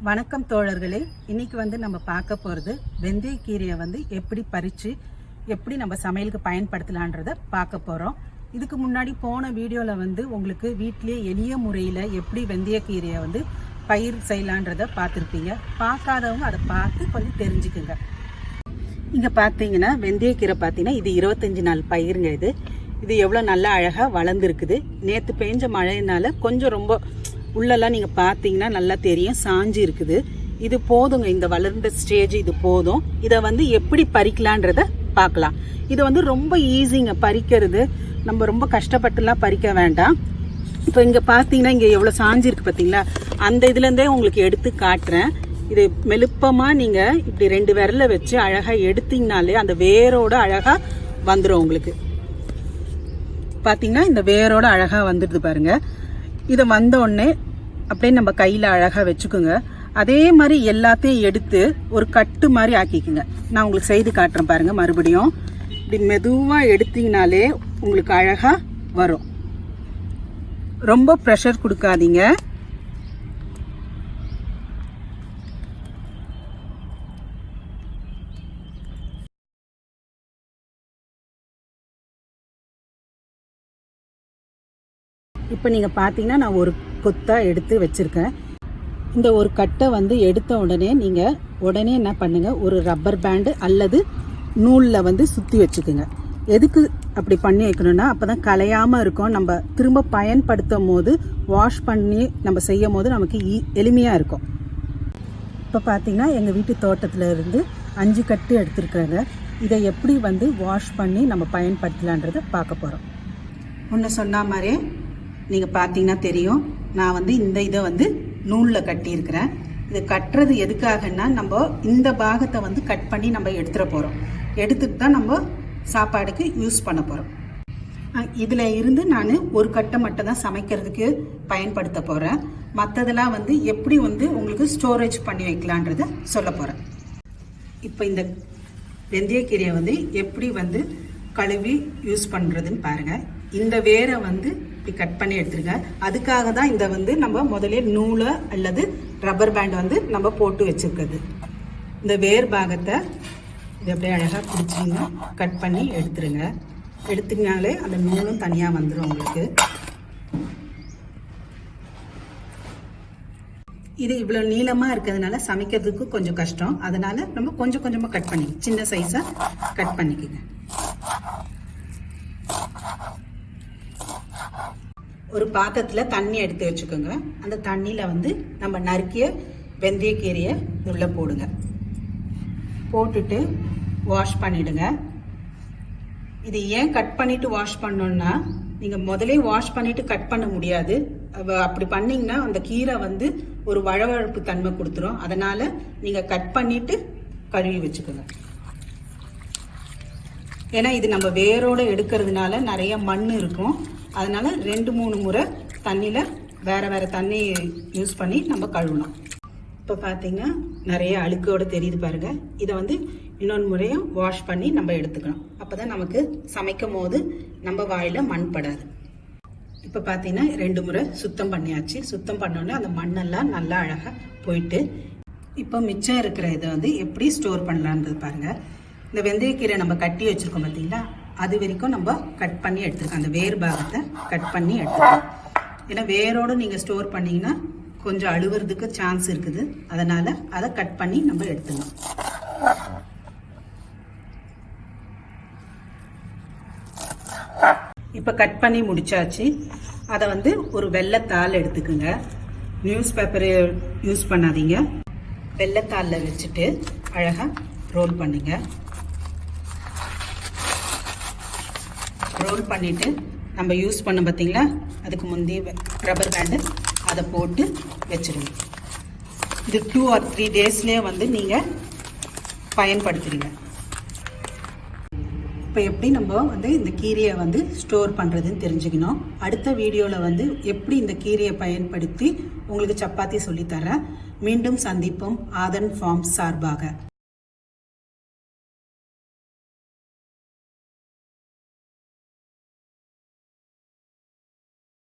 வணக்கம் தோழர்களே. இன்னைக்கு நம்ம பார்க்க போகிறது வெந்தயக்கீரையை எப்படி பறித்து எப்படி நம்ம சமையலுக்கு பயன்படுத்தலான்றதை பார்க்க போகிறோம். இதுக்கு முன்னாடி போன வீடியோவில் உங்களுக்கு வீட்டிலே எளிய முறையில் எப்படி வெந்தயக்கீரையை பயிர் செய்யலான்றதை பார்த்துருப்பீங்க. பார்க்காதவங்க அதை பார்த்து கொஞ்சம் தெரிஞ்சுக்குங்க. இங்கே பார்த்தீங்கன்னா வெந்தயக்கீரை பார்த்தீங்கன்னா இது 25 நாள் பயிருங்க. இது எவ்வளோ நல்லா அழகாக வளர்ந்துருக்குது. நேற்று பெஞ்ச மழையினால கொஞ்சம் ரொம்ப உள்ளெல்லாம் நீங்கள் பார்த்தீங்கன்னா நல்லா தெரியும், சாஞ்சி இருக்குது. இது போதுங்க, இந்த வளர்ந்த ஸ்டேஜ் இது போதும். இதை எப்படி பறிக்கலான்றத பார்க்கலாம். இது ரொம்ப ஈஸிங்க பறிக்கிறது. நம்ம ரொம்ப கஷ்டப்பட்டுலாம் பறிக்க வேண்டாம். இப்போ இங்கே பார்த்தீங்கன்னா இங்கே எவ்வளோ சாஞ்சி இருக்குது பார்த்தீங்களா, அந்த இதுலேருந்தே உங்களுக்கு எடுத்து காட்டுறேன். இது மெலுப்பமாக நீங்கள் இப்படி 2 விரலை வச்சு அழகாக எடுத்தீங்கனாலே அந்த வேரோட அழகாக வந்துடும். உங்களுக்கு பார்த்தீங்கன்னா இந்த வேரோட அழகாக வந்துடுது பாருங்கள். இதை வந்த உடனே அப்படியே நம்ம கையில் அழகாக வச்சுக்கோங்க. அதே மாதிரி எல்லாத்தையும் எடுத்து ஒரு கட்டு மாதிரி ஆக்கிக்குங்க. நான் உங்களுக்கு செய்து காட்டுறேன் பாருங்கள். மறுபடியும் இப்படி மெதுவாக எடுத்தீங்கனாலே உங்களுக்கு அழகாக வரும். ரொம்ப ப்ரெஷர் கொடுக்காதீங்க. இப்போ நீங்கள் பார்த்தீங்கன்னா நான் ஒரு கொத்தாக எடுத்து வச்சுருக்கேன். இந்த ஒரு கட்டை எடுத்த உடனே நீங்கள் உடனே என்ன பண்ணுங்கள், ஒரு ரப்பர் பேண்டு அல்லது நூலில் சுற்றி வச்சுக்குங்க. எதுக்கு அப்படி பண்ணி வைக்கணும்னா அப்போ தான் கலையாமல் இருக்கும். நம்ம திரும்ப பயன்படுத்தும் போது வாஷ் பண்ணி நம்ம செய்யும் போது நமக்கு எளிமையாக இருக்கும். இப்போ பார்த்தீங்கன்னா எங்கள் வீட்டு தோட்டத்தில் இருந்து 5 கட்டு எடுத்துருக்குறாங்க. இதை எப்படி வாஷ் பண்ணி நம்ம பயன்படுத்தலான்றதை பார்க்க போகிறோம். ஒன்று சொன்ன மாதிரியே நீங்கள் பார்த்தீங்கன்னா தெரியும், நான் இந்த இதை நூலில் கட்டியிருக்கிறேன். இது கட்டுறது எதுக்காகன்னா நம்ம இந்த பாகத்தை கட் பண்ணி நம்ம எடுத்துகிற போகிறோம். எடுத்துட்டு தான் நம்ம சாப்பாடுக்கு யூஸ் பண்ண போகிறோம். இதில் இருந்து நான் ஒரு கட்டை மட்டும் தான் சமைக்கிறதுக்கு பயன்படுத்த போகிறேன். மற்றதெல்லாம் எப்படி உங்களுக்கு ஸ்டோரேஜ் பண்ணி வைக்கலான்றதை சொல்ல போகிறேன். இப்போ இந்த வெந்தயக்கீரையை எப்படி கழுவி யூஸ் பண்ணுறதுன்னு பாருங்கள். இந்த வேரை இப்படி கட் பண்ணி எடுத்துருங்க. அதுக்காக தான் இந்த நம்ம முதலே நூலை அல்லது ரப்பர் பேண்ட் நம்ம போட்டு வச்சுருக்குது. இந்த வேர் பாகத்தை இது அப்படியே அழகாக பிடிச்சிங்க கட் பண்ணி எடுத்துருங்க. எடுத்துக்கினாலே அந்த நூலும் தனியாக வந்துடும் உங்களுக்கு. இது இவ்வளோ நீளமாக இருக்கிறதுனால சமைக்கிறதுக்கு கொஞ்சம் கஷ்டம். அதனால் நம்ம கொஞ்சம் கொஞ்சமாக கட் பண்ணி சின்ன சைஸாக கட் பண்ணிக்கோங்க. ஒரு பாத்திரத்தில் தண்ணி எடுத்து வச்சுக்கோங்க. அந்த தண்ணியில் நம்ம நறுக்கிய வெந்தயக்கீரையை உள்ளே போடுங்க. போட்டுட்டு வாஷ் பண்ணிவிடுங்க. இது ஏன் கட் பண்ணிவிட்டு வாஷ் பண்ணோன்னா, நீங்கள் முதலே வாஷ் பண்ணிவிட்டு கட் பண்ண முடியாது. அப்படி பண்ணிங்கன்னா அந்த கீரை ஒரு வழவழப்பு தன்மை கொடுத்துரும். அதனால் நீங்கள் கட் பண்ணிவிட்டு கழுவி வச்சுக்கோங்க. ஏன்னா இது நம்ம வேரோடு எடுக்கிறதுனால நிறைய மண் இருக்கும். அதனால் 2-3 முறை தண்ணியில் வேறு தண்ணி யூஸ் பண்ணி நம்ம கழுவணும். இப்போ பார்த்தீங்கன்னா நிறைய அழுக்கோடு தெரியுது பாருங்கள். இதை இன்னொரு முறையும் வாஷ் பண்ணி நம்ம எடுத்துக்கணும். அப்போ தான் நமக்கு சமைக்கும் போது நம்ம வாயில் மண் படாது. இப்போ பார்த்தீங்கன்னா 2 முறை சுத்தம் பண்ணியாச்சு. சுத்தம் பண்ணோன்னே அந்த மண்ணெல்லாம் நல்லா அழகாக போயிட்டு இப்போ மிச்சம் இருக்கிற இதை எப்படி ஸ்டோர் பண்ணலான்றது பாருங்கள். இந்த வெந்தயக்கீரை நம்ம கட்டி வச்சுருக்கோம் பார்த்தீங்களா, அது வரைக்கும் நம்ம கட் பண்ணி எடுத்துருக்கோம். அந்த வேர் பாகத்தை கட் பண்ணி எடுத்துருக்கோம். ஏன்னா வேரோடு நீங்கள் ஸ்டோர் பண்ணிங்கன்னா கொஞ்சம் அழுவுறதுக்கு சான்ஸ் இருக்குது. அதனால் அதை கட் பண்ணி நம்ம எடுத்துக்கணும். இப்போ கட் பண்ணி முடிச்சாச்சு. அதை ஒரு வெள்ளைத்தாள் எடுத்துக்குங்க. நியூஸ் பேப்பரை யூஸ் பண்ணாதீங்க. வெள்ளைத்தாளில் வச்சுட்டு அழகாக ரோல் பண்ணுங்க. ரோல் பண்ணிவிட்டு நம்ம யூஸ் பண்ண பார்த்தீங்களா, அதுக்கு முந்தைய ரப்பர் பேண்டு அதை போட்டு வச்சுருங்க. இது 2 or 3 டேஸ்லேயே நீங்கள் பயன்படுத்துறீங்க. இப்போ எப்படி நம்ம இந்த கீரையை ஸ்டோர் பண்ணுறதுன்னு தெரிஞ்சுக்கணும். அடுத்த வீடியோவில் எப்படி இந்த கீரையை பயன்படுத்தி உங்களுக்கு சப்பாத்தி சொல்லித்தரேன். மீண்டும் சந்திப்போம் ஆதன் ஃபார்ம்ஸ் சார்பாக.